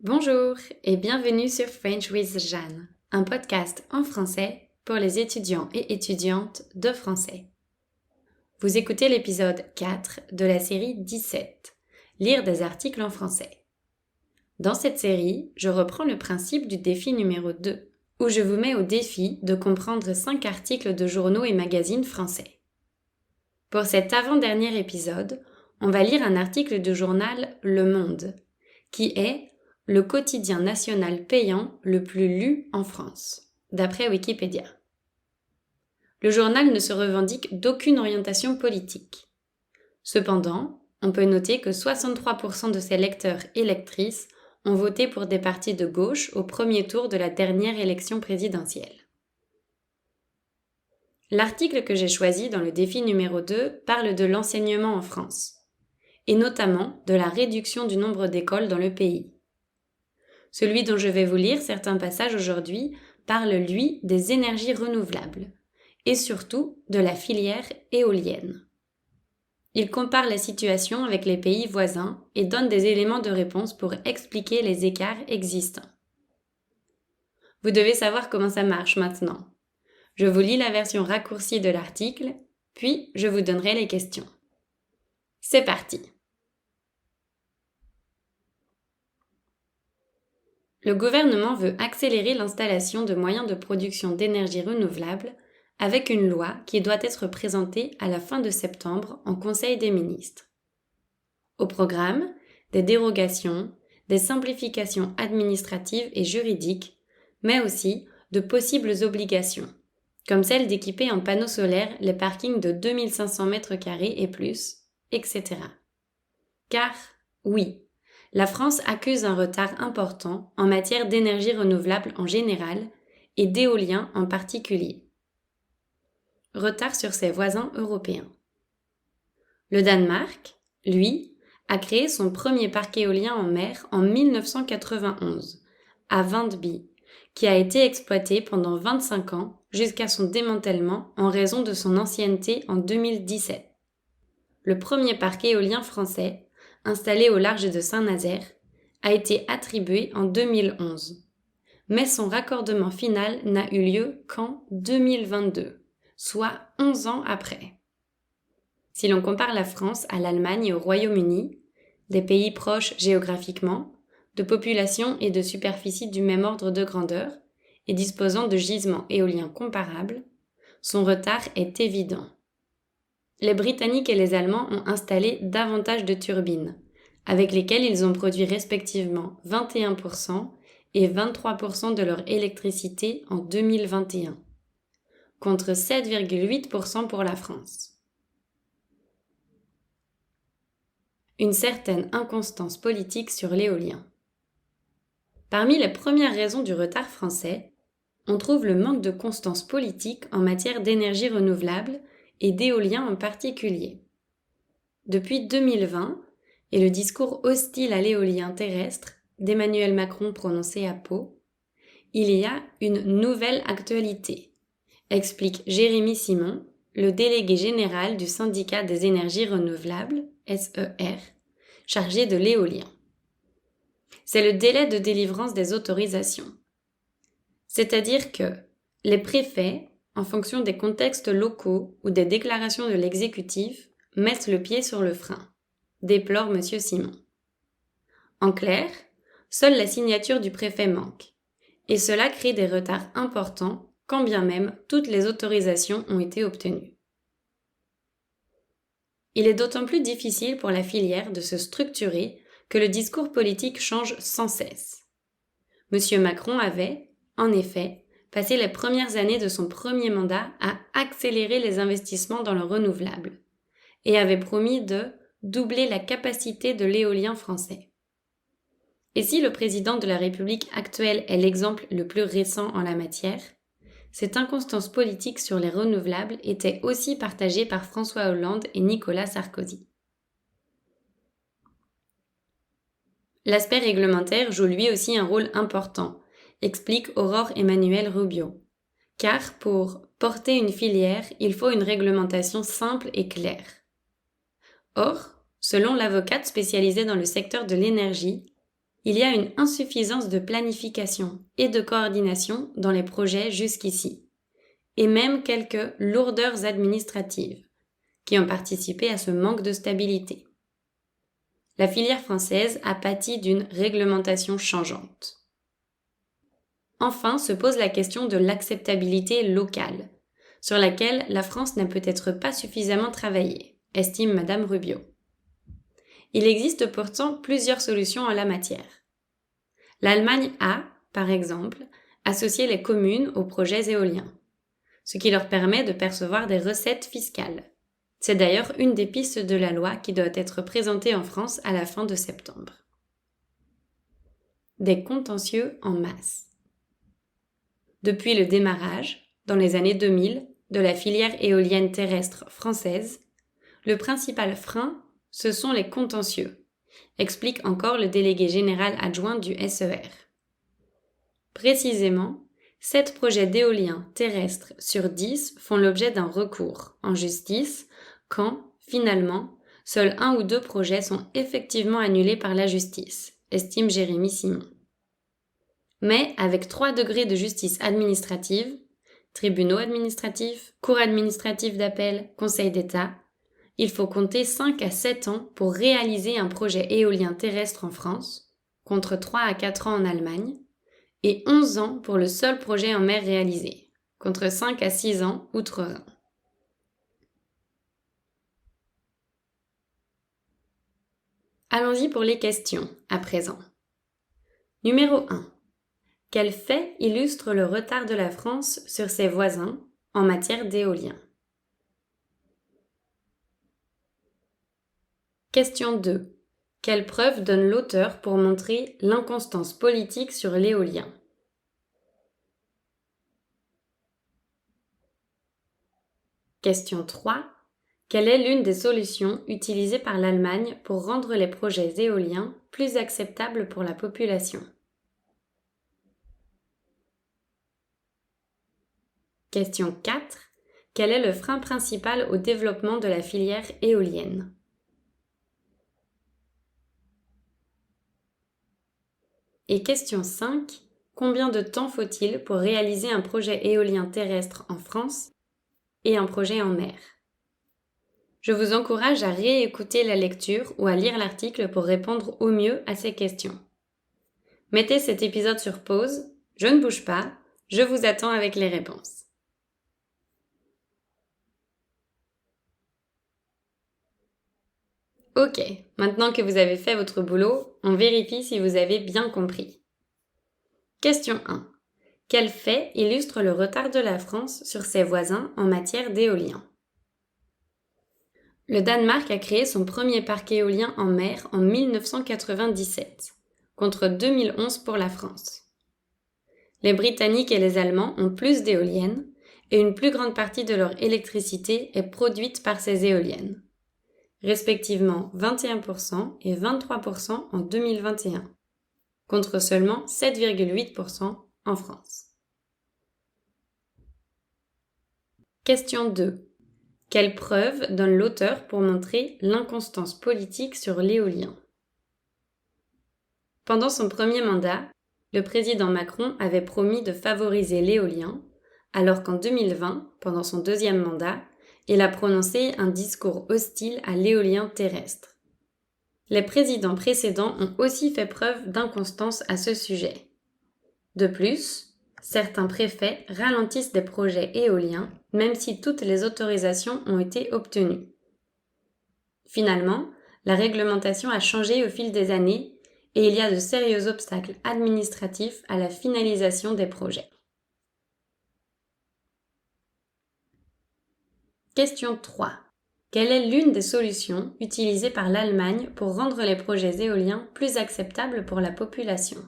Bonjour et bienvenue sur French with Jeanne, un podcast en français pour les étudiants et étudiantes de français. Vous écoutez l'épisode 4 de la série 17, Lire des articles en français. Dans cette série, je reprends le principe du défi numéro 2, où je vous mets au défi de comprendre 5 articles de journaux et magazines français. Pour cet avant-dernier épisode, on va lire un article du journal Le Monde, qui est le quotidien national payant le plus lu en France, d'après Wikipédia. Le journal ne se revendique d'aucune orientation politique. Cependant, on peut noter que 63% de ses lecteurs et lectrices ont voté pour des partis de gauche au premier tour de la dernière élection présidentielle. L'article que j'ai choisi dans le défi numéro 2 parle de l'enseignement en France, et notamment de la réduction du nombre d'écoles dans le pays. Celui dont je vais vous lire certains passages aujourd'hui parle, lui, des énergies renouvelables, et surtout de la filière éolienne. Il compare la situation avec les pays voisins et donne des éléments de réponse pour expliquer les écarts existants. Vous devez savoir comment ça marche maintenant. Je vous lis la version raccourcie de l'article, puis je vous donnerai les questions. C'est parti! Le gouvernement veut accélérer l'installation de moyens de production d'énergie renouvelable avec une loi qui doit être présentée à la fin de septembre en Conseil des ministres. Au programme, des dérogations, des simplifications administratives et juridiques, mais aussi de possibles obligations, comme celle d'équiper en panneaux solaires les parkings de 2500 m² et plus, etc. Car, oui, la France accuse un retard important en matière d'énergie renouvelable en général et d'éolien en particulier. Retard sur ses voisins européens. Le Danemark, lui, a créé son premier parc éolien en mer en 1991, à Vandby, qui a été exploité pendant 25 ans jusqu'à son démantèlement en raison de son ancienneté en 2017. Le premier parc éolien français, installé au large de Saint-Nazaire, a été attribué en 2011. Mais son raccordement final n'a eu lieu qu'en 2022, soit 11 ans après. Si l'on compare la France à l'Allemagne et au Royaume-Uni, des pays proches géographiquement, de population et de superficie du même ordre de grandeur, et disposant de gisements éoliens comparables, son retard est évident. Les Britanniques et les Allemands ont installé davantage de turbines, avec lesquelles ils ont produit respectivement 21% et 23% de leur électricité en 2021, contre 7,8% pour la France. Une certaine inconstance politique sur l'éolien. Parmi les premières raisons du retard français, on trouve le manque de constance politique en matière d'énergie renouvelable et d'éolien en particulier. Depuis 2020, et le discours hostile à l'éolien terrestre d'Emmanuel Macron prononcé à Pau, il y a une nouvelle actualité, explique Jérémy Simon, le délégué général du syndicat des énergies renouvelables, SER, chargé de l'éolien. C'est le délai de délivrance des autorisations. C'est-à-dire que les préfets, en fonction des contextes locaux ou des déclarations de l'exécutif, mettent le pied sur le frein, déplore M. Simon. En clair, seule la signature du préfet manque, et cela crée des retards importants quand bien même toutes les autorisations ont été obtenues. Il est d'autant plus difficile pour la filière de se structurer que le discours politique change sans cesse. M. Macron avait, en effet, passé les premières années de son premier mandat à accélérer les investissements dans le renouvelable et avait promis de doubler la capacité de l'éolien français. Et si le président de la République actuelle est l'exemple le plus récent en la matière, cette inconstance politique sur les renouvelables était aussi partagée par François Hollande et Nicolas Sarkozy. L'aspect réglementaire joue lui aussi un rôle important, explique Aurore Emmanuel Rubio. Car pour porter une filière, il faut une réglementation simple et claire. Or, selon l'avocate spécialisée dans le secteur de l'énergie, il y a une insuffisance de planification et de coordination dans les projets jusqu'ici, et même quelques lourdeurs administratives qui ont participé à ce manque de stabilité. La filière française a pâti d'une réglementation changeante. Enfin se pose la question de l'acceptabilité locale, sur laquelle la France n'a peut-être pas suffisamment travaillé, estime Madame Rubio. Il existe pourtant plusieurs solutions en la matière. L'Allemagne a, par exemple, associé les communes aux projets éoliens, ce qui leur permet de percevoir des recettes fiscales. C'est d'ailleurs une des pistes de la loi qui doit être présentée en France à la fin de septembre. Des contentieux en masse. Depuis le démarrage, dans les années 2000, de la filière éolienne terrestre française, le principal frein, ce sont les contentieux, explique encore le délégué général adjoint du SER. Précisément, 7 projets d'éolien terrestres sur 10 font l'objet d'un recours en justice quand, finalement, seuls 1 ou 2 projets sont effectivement annulés par la justice, estime Jérémy Simon. Mais avec 3 degrés de justice administrative, tribunaux administratifs, cours administrative d'appel, Conseil d'État, il faut compter 5 à 7 ans pour réaliser un projet éolien terrestre en France, contre 3 à 4 ans en Allemagne, et 11 ans pour le seul projet en mer réalisé, contre 5 à 6 ans outre-Rhin. Allons-y pour les questions, à présent. Numéro 1. Quel fait illustre le retard de la France sur ses voisins en matière d'éolien? Question 2. Quelle preuve donne l'auteur pour montrer l'inconstance politique sur l'éolien? Question 3. Quelle est l'une des solutions utilisées par l'Allemagne pour rendre les projets éoliens plus acceptables pour la population? Question 4. Quel est le frein principal au développement de la filière éolienne? Et question 5. Combien de temps faut-il pour réaliser un projet éolien terrestre en France et un projet en mer? Je vous encourage à réécouter la lecture ou à lire l'article pour répondre au mieux à ces questions. Mettez cet épisode sur pause, je ne bouge pas, je vous attends avec les réponses. Ok, maintenant que vous avez fait votre boulot, on vérifie si vous avez bien compris. Question 1. Quel fait illustre le retard de la France sur ses voisins en matière d'éolien? Le Danemark a créé son premier parc éolien en mer en 1997, contre 2011 pour la France. Les Britanniques et les Allemands ont plus d'éoliennes et une plus grande partie de leur électricité est produite par ces éoliennes, respectivement 21% et 23% en 2021, contre seulement 7,8% en France. Question 2. Quelle preuve donne l'auteur pour montrer l'inconstance politique sur l'éolien? Pendant son premier mandat, le président Macron avait promis de favoriser l'éolien, alors qu'en 2020, pendant son deuxième mandat, il a prononcé un discours hostile à l'éolien terrestre. Les présidents précédents ont aussi fait preuve d'inconstance à ce sujet. De plus, certains préfets ralentissent des projets éoliens, même si toutes les autorisations ont été obtenues. Finalement, la réglementation a changé au fil des années et il y a de sérieux obstacles administratifs à la finalisation des projets. Question 3. Quelle est l'une des solutions utilisées par l'Allemagne pour rendre les projets éoliens plus acceptables pour la population?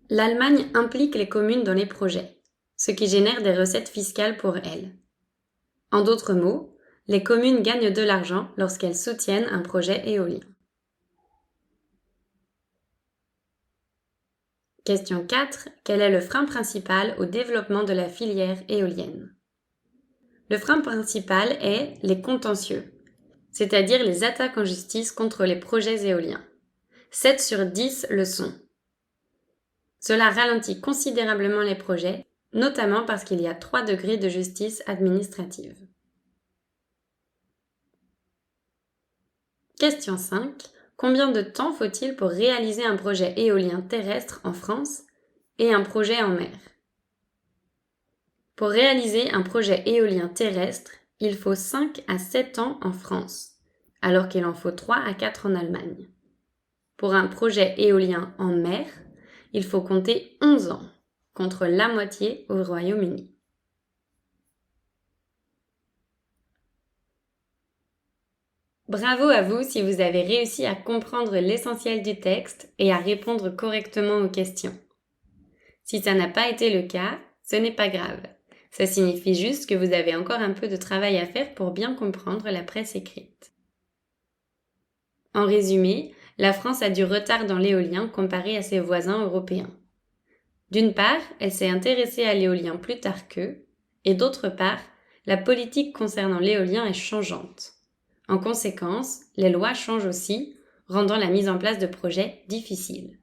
L'Allemagne implique les communes dans les projets, ce qui génère des recettes fiscales pour elles. En d'autres mots, les communes gagnent de l'argent lorsqu'elles soutiennent un projet éolien. Question 4. Quel est le frein principal au développement de la filière éolienne? Le frein principal est les contentieux, c'est-à-dire les attaques en justice contre les projets éoliens. 7 sur 10 le sont. Cela ralentit considérablement les projets, notamment parce qu'il y a 3 degrés de justice administrative. Question 5. Combien de temps faut-il pour réaliser un projet éolien terrestre en France et un projet en mer? Pour réaliser un projet éolien terrestre, il faut 5 à 7 ans en France, alors qu'il en faut 3 à 4 en Allemagne. Pour un projet éolien en mer, il faut compter 11 ans, contre la moitié au Royaume-Uni. Bravo à vous si vous avez réussi à comprendre l'essentiel du texte et à répondre correctement aux questions. Si ça n'a pas été le cas, ce n'est pas grave. Ça signifie juste que vous avez encore un peu de travail à faire pour bien comprendre la presse écrite. En résumé, la France a du retard dans l'éolien comparé à ses voisins européens. D'une part, elle s'est intéressée à l'éolien plus tard qu'eux, et d'autre part, la politique concernant l'éolien est changeante. En conséquence, les lois changent aussi, rendant la mise en place de projets difficiles.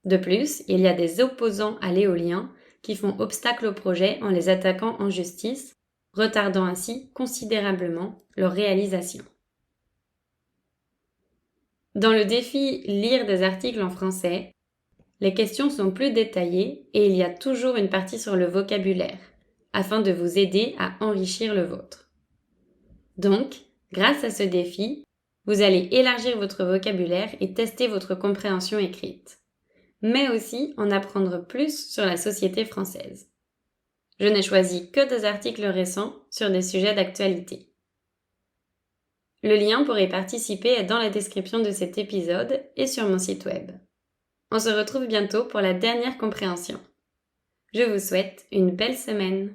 De plus, il y a des opposants à l'éolien qui font obstacle aux projets en les attaquant en justice, retardant ainsi considérablement leur réalisation. Dans le défi Lire des articles en français, les questions sont plus détaillées et il y a toujours une partie sur le vocabulaire, afin de vous aider à enrichir le vôtre. Donc, grâce à ce défi, vous allez élargir votre vocabulaire et tester votre compréhension écrite, mais aussi en apprendre plus sur la société française. Je n'ai choisi que des articles récents sur des sujets d'actualité. Le lien pour y participer est dans la description de cet épisode et sur mon site web. On se retrouve bientôt pour la dernière compréhension. Je vous souhaite une belle semaine.